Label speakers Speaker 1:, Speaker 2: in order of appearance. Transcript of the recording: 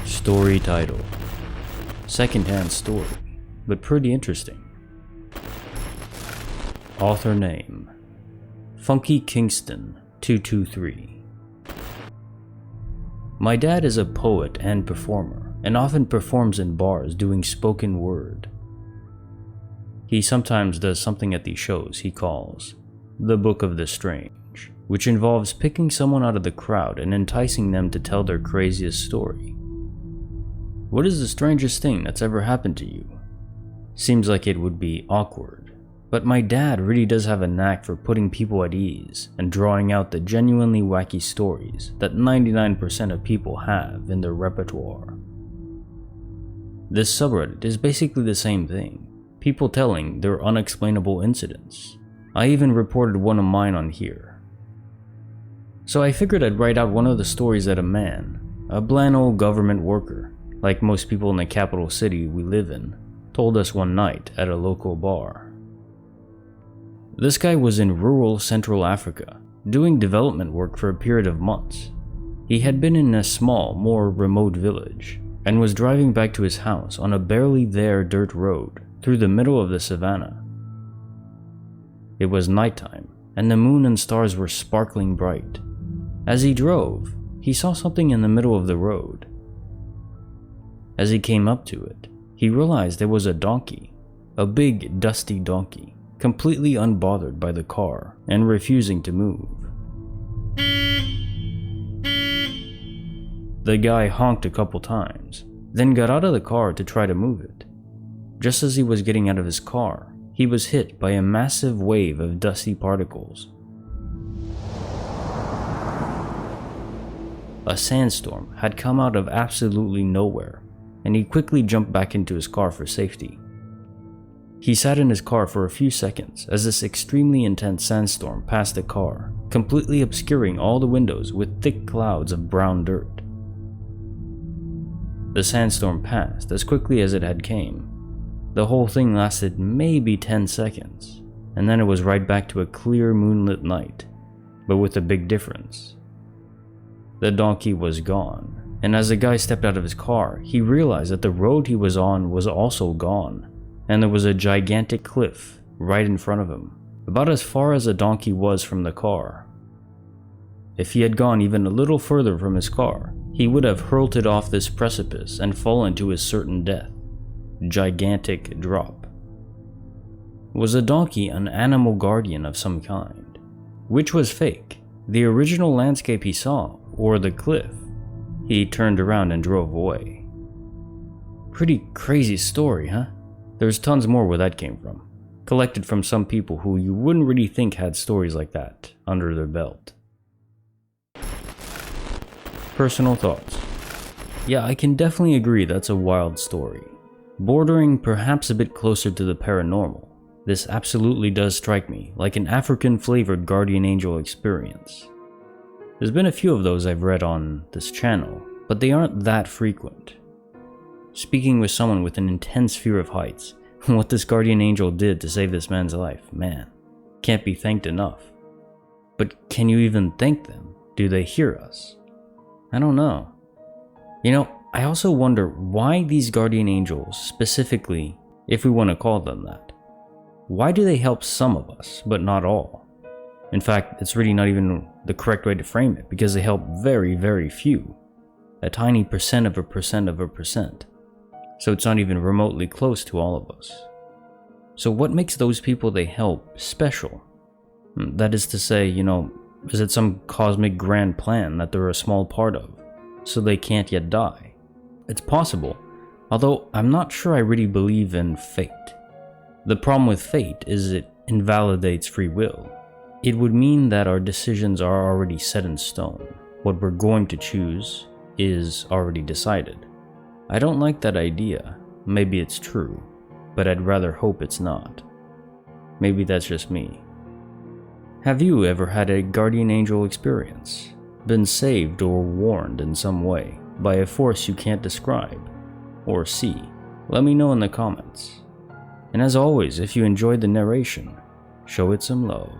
Speaker 1: Story title: Secondhand story, but pretty interesting. Author name: Funky Kingston 223. My dad is a poet and performer, and often performs in bars doing spoken word. He sometimes does something at these shows he calls the Book of the Strange, which involves picking someone out of the crowd and enticing them to tell their craziest story. What is the strangest thing that's ever happened to you? Seems like it would be awkward, but my dad really does have a knack for putting people at ease and drawing out the genuinely wacky stories that 99% of people have in their repertoire. This subreddit is basically the same thing, people telling their unexplainable incidents. I even reported one of mine on here. So I figured I'd write out one of the stories that a man, a bland old government worker, like most people in the capital city we live in, told us one night at a local bar. This guy was in rural Central Africa, doing development work for a period of months. He had been in a small, more remote village, and was driving back to his house on a barely there dirt road through the middle of the savannah. It was nighttime, and the moon and stars were sparkling bright. As he drove, he saw something in the middle of the road. As he came up to it, he realized there was a donkey, a big, dusty donkey, completely unbothered by the car and refusing to move. The guy honked a couple times, then got out of the car to try to move it. Just as he was getting out of his car, he was hit by a massive wave of dusty particles. A sandstorm had come out of absolutely nowhere, and he quickly jumped back into his car for safety. He sat in his car for a few seconds as this extremely intense sandstorm passed the car, completely obscuring all the windows with thick clouds of brown dirt. The sandstorm passed as quickly as it had came. The whole thing lasted maybe 10 seconds, and then it was right back to a clear moonlit night, but with a big difference. The donkey was gone. And as the guy stepped out of his car, he realized that the road he was on was also gone, and there was a gigantic cliff right in front of him, about as far as the donkey was from the car. If he had gone even a little further from his car, he would have hurled it off this precipice and fallen to his certain death. Gigantic drop. Was the donkey an animal guardian of some kind? Which was fake, the original landscape he saw, or the cliff? He turned around and drove away. Pretty crazy story, huh? There's tons more where that came from, collected from some people who you wouldn't really think had stories like that under their belt. Personal thoughts. Yeah, I can definitely agree that's a wild story. Bordering perhaps a bit closer to the paranormal, this absolutely does strike me like an African-flavored guardian angel experience. There's been a few of those I've read on this channel, but they aren't that frequent. Speaking with someone with an intense fear of heights, what this guardian angel did to save this man's life, man, can't be thanked enough. But can you even thank them? Do they hear us? I don't know. I also wonder why these guardian angels, specifically, if we want to call them that, why do they help some of us, but not all? In fact, it's really not even the correct way to frame it, because they help very, very few. A tiny percent of a percent of a percent. So it's not even remotely close to all of us. So what makes those people they help special? That is to say, is it some cosmic grand plan that they're a small part of, so they can't yet die? It's possible, although I'm not sure I really believe in fate. The problem with fate is it invalidates free will. It would mean that our decisions are already set in stone. What we're going to choose is already decided. I don't like that idea. Maybe it's true, but I'd rather hope it's not. Maybe that's just me. Have you ever had a guardian angel experience? Been saved or warned in some way by a force you can't describe or see? Let me know in the comments. And as always, if you enjoyed the narration, show it some love.